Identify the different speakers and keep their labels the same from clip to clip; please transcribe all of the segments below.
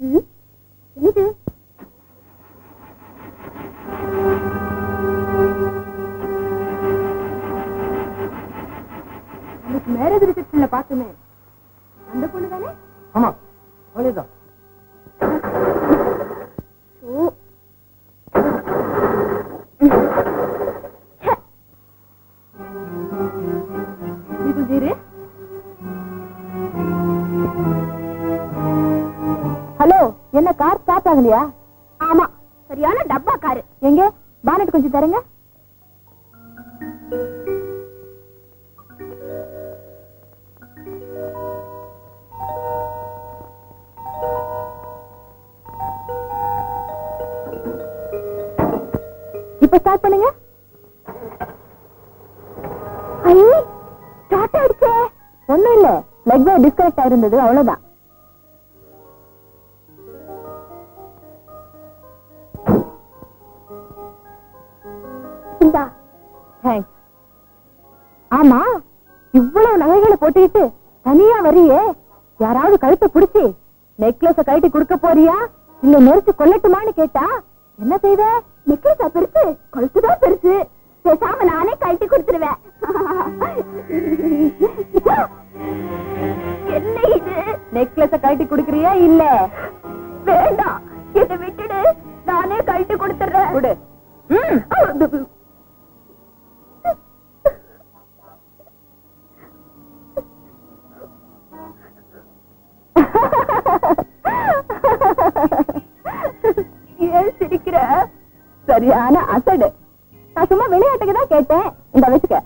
Speaker 1: என்னது மேரேஜ் ரிசப்ஷன்ல பாத்துமே அந்த பொண்ணு தானே?
Speaker 2: ஆமா அவளேதான்.
Speaker 1: ஹலோ, என்ன கார் ஸ்டார்ட் ஆகலையா? ஆமா, சரியான டப்பா காரு. எங்க பானட் கொஞ்சம் தரங்க. இப்ப ஸ்டார்ட் பண்ணுங்க. ஸ்டார்ட் ஆயிடுச்சே. ஒண்ணும் இல்ல, லெக் டிஸ்கனெக்ட் ஆயிருந்தது, அவ்வளவுதான். ஆமா, இவ்வளவு நகைகளை போட்டுக்கிட்டு தனியா வரியே, யாராவது கழுத்தை புடிச்சு நெக்லஸ கழட்டி கொடுக்க போறியா இல்ல நெரிச்சு கொல்லட்டுமான்னு கேட்டா என்ன செய்வ? நெக்லஸா பெருசு, கழுத்துதான் பெருசு, பேசாம நானே கழட்டி கொடுத்துருவேன். என்ன இது? நெக்லஸ கழட்டி கொடுக்கறியா இல்ல? வேண்டாம், இதை விட்டுடு, நானே கழட்டி கொடுத்துறேன். கொடு. ஏன் சிரிக்கிற? சரியான அசடு. நான் சும்மா விளையாட்டுக்கு தான் கேட்டேன். இந்த வச்சுக்க.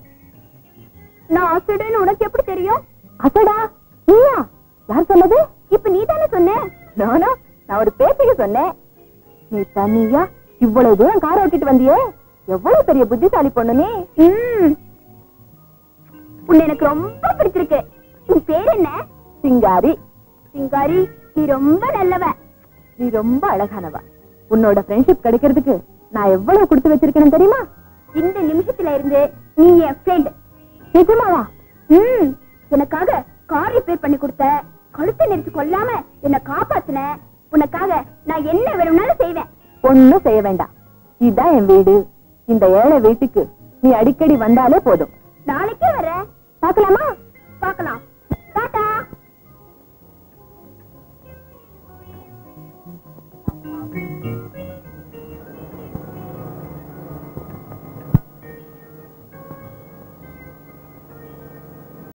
Speaker 1: நான் அசடுன்னு உனக்கு எப்படி தெரியும்? அசடா? நீயா? யார் சொன்னது? இப்ப நீ தானே சொன்ன. நானா? நான் ஒரு பேச்சுக்கு சொன்னேன். நீ தனியா இவ்வளவு தூரம் காரை ஓட்டிட்டு வந்தியே, எவ்வளவு பெரிய புத்திசாலி பொண்ணு நீ. உன்னை எனக்கு ரொம்ப பிடிச்சிருக்கு. உன் பேர் என்ன? சிங்காரி. சிங்காரி, நீ ரொம்ப நல்லவ. நீ ரொம்ப அழகானவ. உன்னோட ஃப்ரெண்ட்ஷிப் கிடைக்கிறதுக்கு நான் எவ்வளவு கொடுத்து வச்சிருக்கேன் தெரியுமா? இந்த நிமிஷத்துல இருந்து நீ என் ஃப்ரெண்ட். நிஜமாவா? எனக்காக கார் ரிப்பேர் பண்ணி கொடுத்த, கழுத்தை நெரிச்சு கொல்லாம என்ன காப்பாத்தின. உனக்காக நான் என்ன வேணும்னாலும் செய்வேன். ஒண்ணும் செய்ய வேண்டாம், இதுதான் என் வீடு. இந்த ஏழை வீட்டுக்கு நீ அடிக்கடி வந்தாலே போதும். நாளைக்கே வர. பாக்கலாமா? பாக்கலாம்.